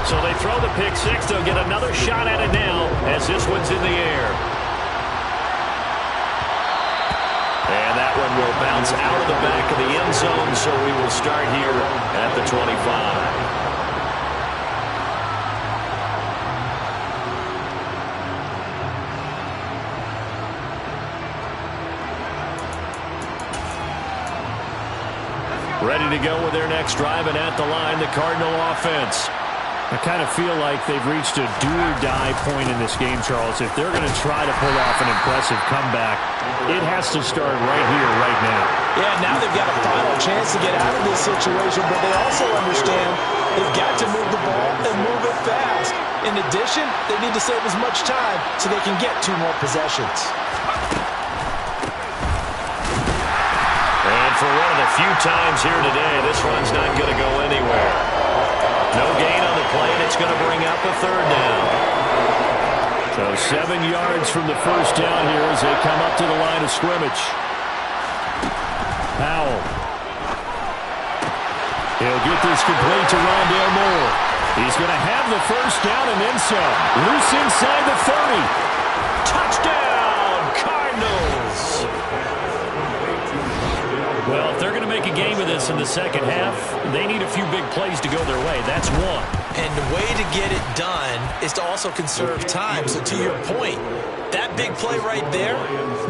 So they throw the pick six. They'll get another shot at it now as this one's in the air. And that one will bounce out of the back of the end zone, so we will start here at the 25. Ready to go with their next drive, and at the line, the Cardinal offense. I kind of feel like they've reached a do-or-die point in this game, Charles. If they're going to try to pull off an impressive comeback, it has to start right here, right now.
Yeah, now they've got a final chance to get out of this situation, but they also understand they've got to move the ball and move it fast. In addition, they need to save as much time so they can get 2 more possessions.
And for one of the few times here today, this one's not going to go anywhere. No gain on the play, and it's going to bring up a third down. So 7 yards from the first down here as they come up to the line of scrimmage. Powell. He'll get this complete to Rondale Moore. He's going to have the first down and then some. Loose inside the 30. Touchdown, Cardinals. Well, if they're going to make a game of this in the second half, they need a few big plays to go their way. That's one.
And the way to get it done is to also conserve time. So to your point, that big play right there,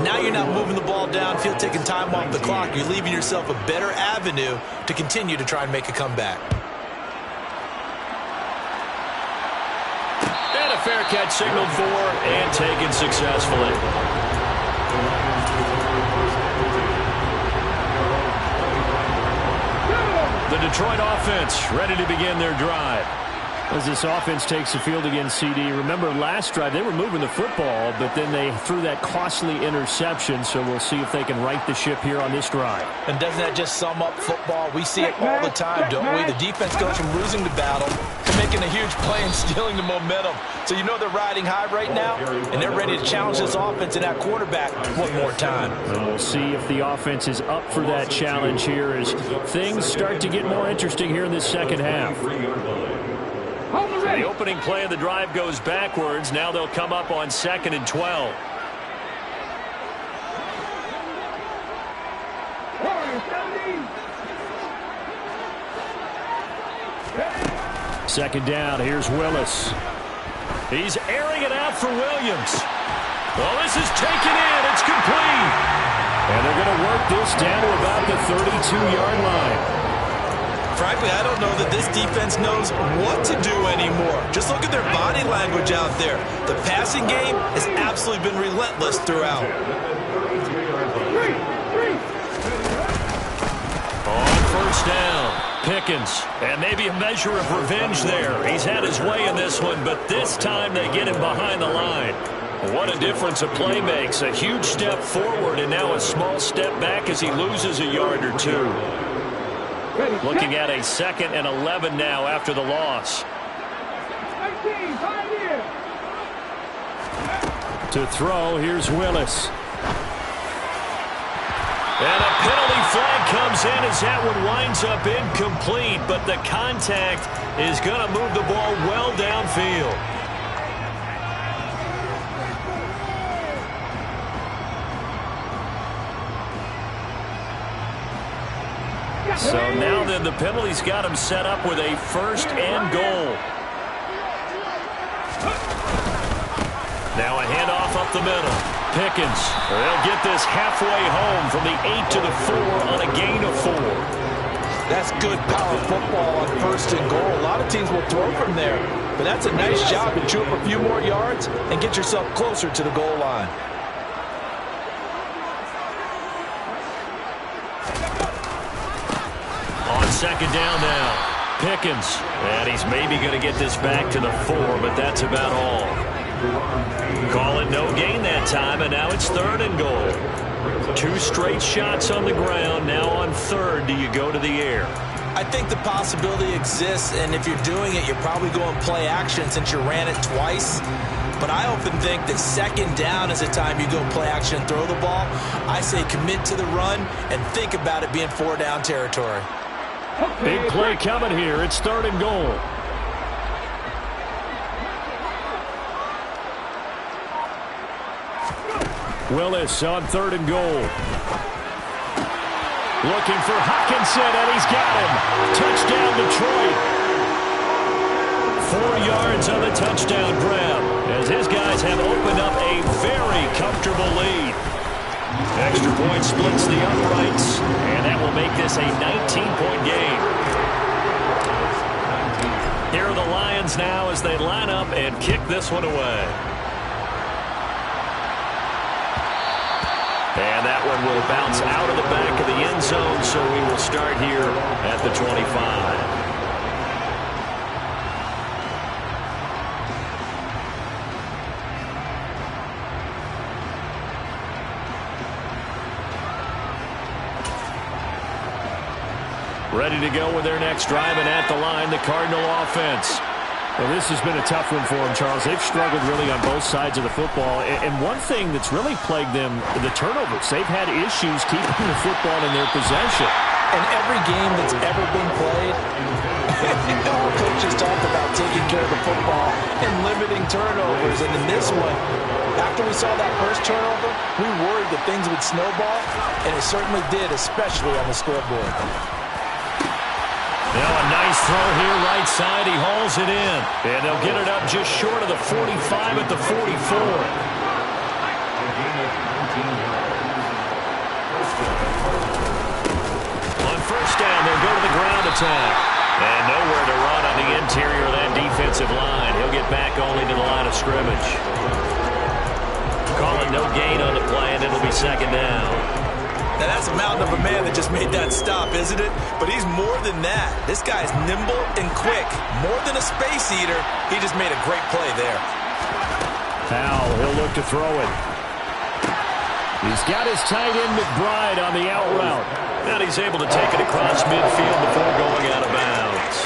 now you're not moving the ball downfield, taking time off the clock. You're leaving yourself a better avenue to continue to try and make a comeback.
And a fair catch signaled for and taken successfully. The Detroit offense ready to begin their drive. As this offense takes the field against CD, remember last drive they were moving the football, but then they threw that costly interception, so we'll see if they can right the ship here on this drive.
And doesn't that just sum up football? We see it all the time, don't we? The defense goes from losing the battle to making a huge play and stealing the momentum. So you know they're riding high right now, and they're ready to challenge this offense and that quarterback one more time.
And we'll see if the offense is up for that challenge here as things start to get more interesting here in this second half. The opening play of the drive goes backwards. Now they'll come up on 2nd and 12. Second down. Here's Willis. He's airing it out for Williams. Oh, this is taken in. It's complete. And they're going to work this down to about the 32-yard line.
Frankly, I don't know that this defense knows what to do anymore. Just look at their body language out there. The passing game has absolutely been relentless throughout.
On first down, Pickens, and maybe a measure of revenge there. He's had his way in this one, but this time they get him behind the line. What a difference a play makes. A huge step forward and now a small step back as he loses a yard or two. Looking at a 2nd and 11 now after the loss. To throw, here's Willis. And a penalty flag comes in as that one winds up incomplete, but the contact is going to move the ball well downfield. So now then the penalty's got him set up with a 1st and goal. Now a handoff up the middle. Pickens, they'll get this halfway home from the 8 to the 4 on a gain of 4.
That's good power football on 1st and goal. A lot of teams will throw from there, but that's a nice job to chew up a few more yards and get yourself closer to the goal line.
On 2nd down now. Pickens, and he's maybe going to get this back to the 4, but that's about all. Call it no gain that time, and now it's 3rd and goal. 2 straight shots on the ground. Now on 3rd, do you go to the air?
I think the possibility exists, and if you're doing it, you're probably going play action since you ran it twice. But I often think that 2nd down is the time you go play action and throw the ball. I say commit to the run and think about it being 4 down territory.
Big play coming here. It's 3rd and goal. Willis on 3rd and goal. Looking for Hockenson, and he's got him. Touchdown, Detroit. 4 yards on the touchdown grab as his guys have opened up a very comfortable lead. Extra point splits the uprights, and that will make this a 19-point game. Here are the Lions now as they line up and kick this one away. And that one will bounce out of the back of the end zone, so we will start here at the 25. Ready to go with their next drive, and at the line, the Cardinal offense. Well, this has been a tough one for them, Charles. They've struggled really on both sides of the football. And one thing that's really plagued them, the turnovers. They've had issues keeping the football in their possession.
In every game that's ever been played, our coaches talked about taking care of the football and limiting turnovers. And in this one, after we saw that first turnover, we worried that things would snowball, and it certainly did, especially on the scoreboard.
Now a nice throw here right side. He hauls it in. And they'll get it up just short of the 45 at the 44. On 1st down, they'll go to the ground attack. And nowhere to run on the interior of that defensive line. He'll get back only to the line of scrimmage. Calling no gain on the play, and it'll be 2nd down.
Now, that's a mountain of a man that just made that stop, isn't it? But he's more than that. This guy's nimble and quick. More than a space eater, he just made a great play there.
Powell, he'll look to throw it. He's got his tight end McBride on the out route. And he's able to take it across midfield before going out of bounds.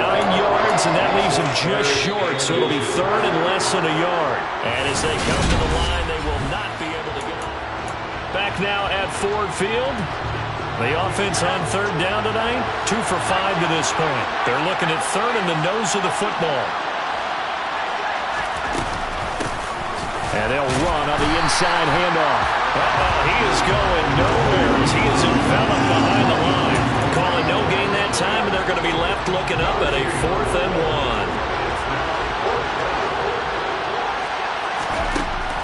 9 yards, and that leaves him just short, so it'll be 3rd and less than a yard. And as they come to the line, they will not be able to get it. Back now at Ford Field. The offense on 3rd down tonight, 2 for 5 to this point. They're looking at 3rd in the nose of the football. And they'll run on the inside handoff. He is going nowhere as he is enveloped behind the line. Calling no gain that time, and they're going to be left looking up at a 4th and 1.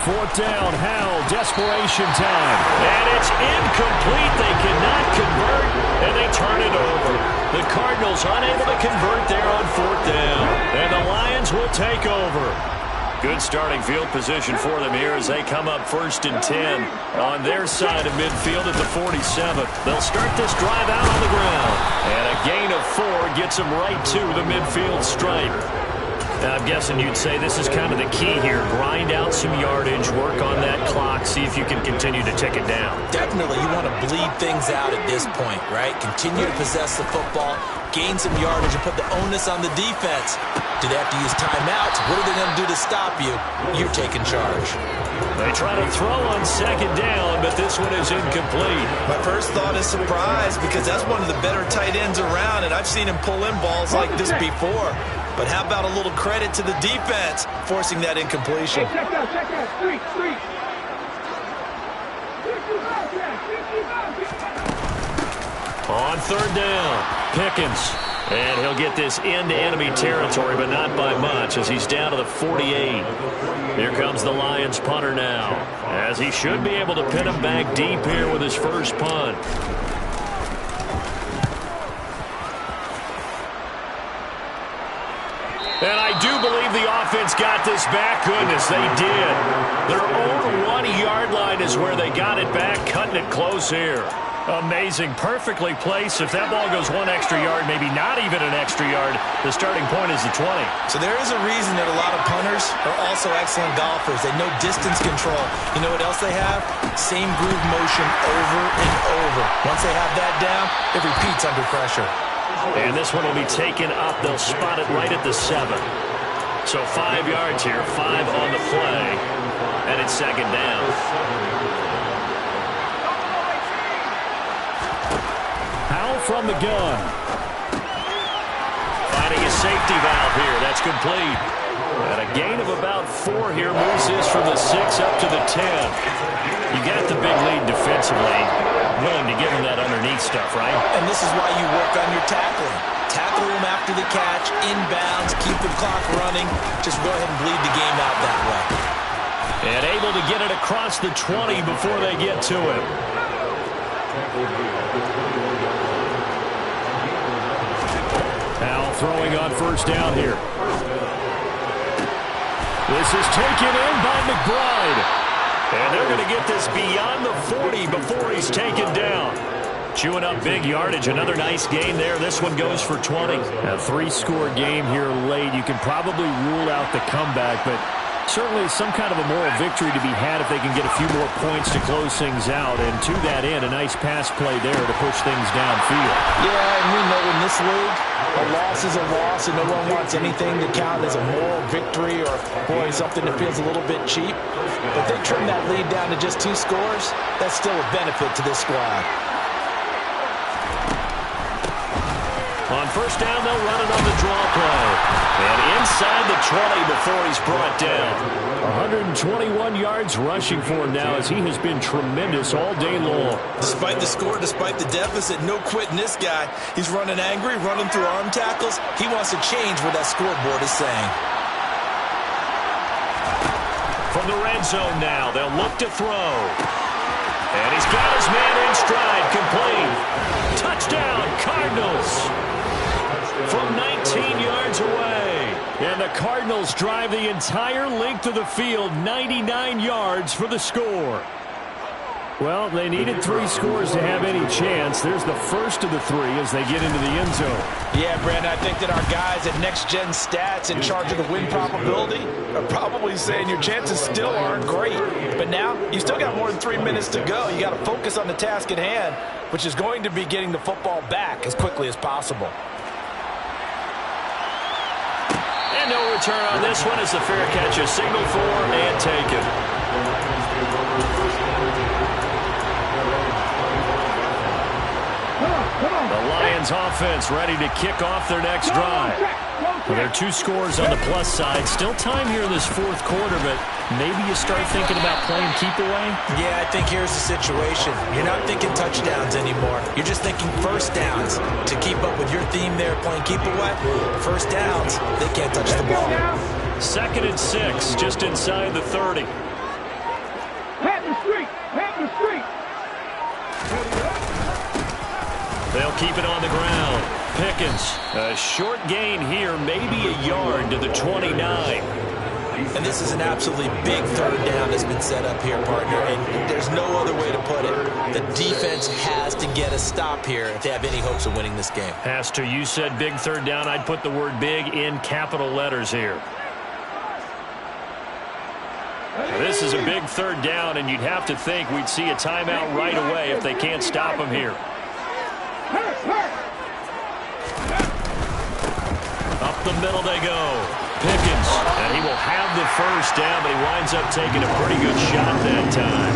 4th down, Howell, desperation time. And it's incomplete. They cannot convert, and they turn it over. The Cardinals unable to convert there on 4th down. And the Lions will take over. Good starting field position for them here as they come up 1st and 10 on their side of midfield at the 47. They'll start this drive out on the ground. And a gain of 4 gets them right to the midfield stripe. Now, I'm guessing you'd say this is kind of the key here. Grind out some yardage, work on that clock, see if you can continue to tick it down.
Definitely, you want to bleed things out at this point, right? Continue to possess the football, gain some yardage, and put the onus on the defense. Do they have to use timeouts? What are they going to do to stop you? You're taking charge.
They try to throw on 2nd down, but this one is incomplete.
My first thought is surprise because that's one of the better tight ends around, and I've seen him pull in balls like this before. But how about a little credit to the defense forcing that incompletion?
Hey, check that. Street.
On 3rd down, Pickens. And he'll get this into enemy territory, but not by much as he's down to the 48. Here comes the Lions punter now, as he should be able to pin him back deep here with his first punt. And I do believe the offense got this back. Goodness, they did. Their own 1-yard line is where they got it back, cutting it close here. Amazing, perfectly placed. If that ball goes 1 extra yard, maybe not even an extra yard, the starting point is the 20.
So there is a reason that a lot of punters are also excellent golfers. They know distance control. You know what else they have? Same groove motion over and over. Once they have that down, it repeats under pressure.
And this one will be taken up. They'll spot it right at the 7. So 5 yards here, 5 on the play, and it's 2nd down. From the gun. Finding a safety valve here. That's complete. And a gain of about 4 here moves this from the 6 up to the 10. You got the big lead defensively. Willing to give him that underneath stuff, right?
And this is why you work on your tackling. Tackle him after the catch, inbounds, keep the clock running. Just go ahead and bleed the game out that way.
And able to get it across the 20 before they get to him. Now throwing on 1st down here. This is taken in by McBride. And they're going to get this beyond the 40 before he's taken down. Chewing up big yardage. Another nice gain there. This one goes for 20. A 3-score game here late. You can probably rule out the comeback, but certainly some kind of a moral victory to be had if they can get a few more points to close things out. And to that end, a nice pass play there to push things downfield.
Yeah, and we know in this league, a loss is a loss, and no one wants anything to count as a moral victory or, boy, something that feels a little bit cheap. But they trim that lead down to just 2 scores. That's still a benefit to this squad.
On 1st down, they'll run it on the draw play. And inside the 20 before he's brought down. 121 yards rushing for him now as he has been tremendous all day long.
Despite the score, despite the deficit, no quitting this guy. He's running angry, running through arm tackles. He wants to change what that scoreboard is saying.
From the red zone now, they'll look to throw. And he's got his man in stride, complete. Touchdown, Cardinals. From 19 yards away. And the Cardinals drive the entire length of the field, 99 yards for the score. Well, they needed 3 scores to have any chance. There's the first of the 3 as they get into the end zone.
Yeah, Brandon, I think that our guys at Next Gen Stats in charge of the win probability are probably saying your chances still aren't great. But now, you still got more than 3 minutes to go. You got to focus on the task at hand, which is going to be getting the football back as quickly as possible.
And no return on this one as the fair catch is signaled for and taken. The Lions offense ready to kick off their next drive. Well, there are 2 scores on the plus side. Still time here in this 4th quarter, but maybe you start thinking about playing keep away?
Yeah, I think here's the situation. You're not thinking touchdowns anymore. You're just thinking first downs. To keep up with your theme there, playing keep away, first downs, they can't touch the ball.
2nd and 6, just inside the 30.
Pat the street!
They'll keep it on the ground. Pickens, a short gain here, maybe a yard to the 29.
And this is an absolutely big third down that's been set up here, partner, and there's no other way to put it. The defense has to get a stop here if they have any hopes of winning this game.
Pastor, you said big third down. I'd put the word big in capital letters here. This is a big third down, and you'd have to think we'd see a timeout right away if they can't stop him here. Up the middle they go. Pickens, and he will have the first down, but he winds up taking a pretty good shot that time.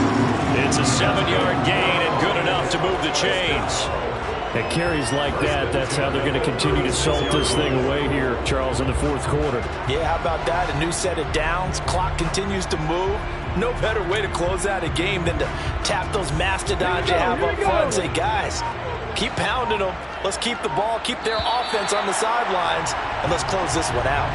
It's a 7-yard gain and good enough to move the chains.
At carries like that, that's how they're going to continue to salt this thing away here, Charles, in the fourth quarter.
Yeah, how about that? A new set of downs. Clock continues to move. No better way to close out a game than to tap those mastodons you have up front and say, guys, keep pounding them. Let's keep the ball, keep their offense on the sidelines, and let's close this one out.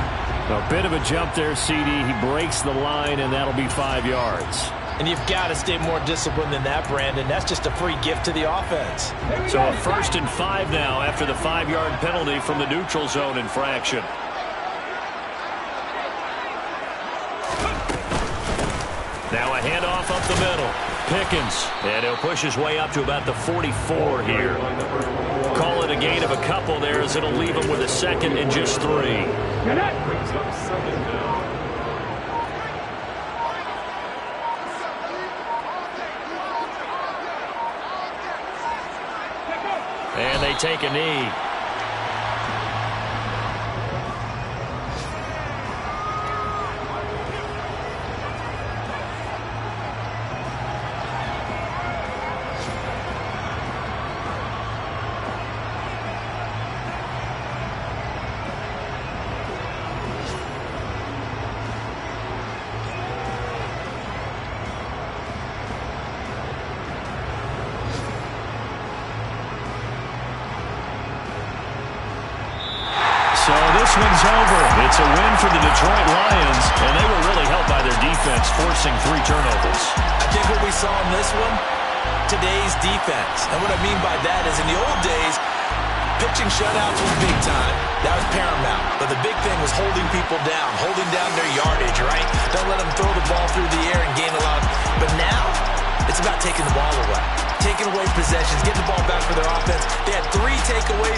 A bit of a jump there, CD. He breaks the line, and that'll be 5 yards.
And you've got to stay more disciplined than that, Brandon. That's just a free gift to the offense.
So a 1st and 5 now after the 5-yard penalty from the neutral zone infraction. Now a handoff up the middle. Pickens, and he'll push his way up to about the 44 here. Call it a gain of a couple there as it'll leave him with a 2nd and just 3.
Brings up 2nd down.
And they take a knee. So this one's over. It's a win for the Detroit Lions, and they were really helped by their defense, forcing 3 turnovers.
I think what we saw in this one, today's defense. And what I mean by that is in the old days, pitching shutouts was big time. That was paramount. But the big thing was holding people down, holding down their yardage, right? Don't let them throw the ball through the air and gain a lot. But now, it's about taking the ball away. Taking away possessions, getting the ball back for their offense. They had 3 takeaways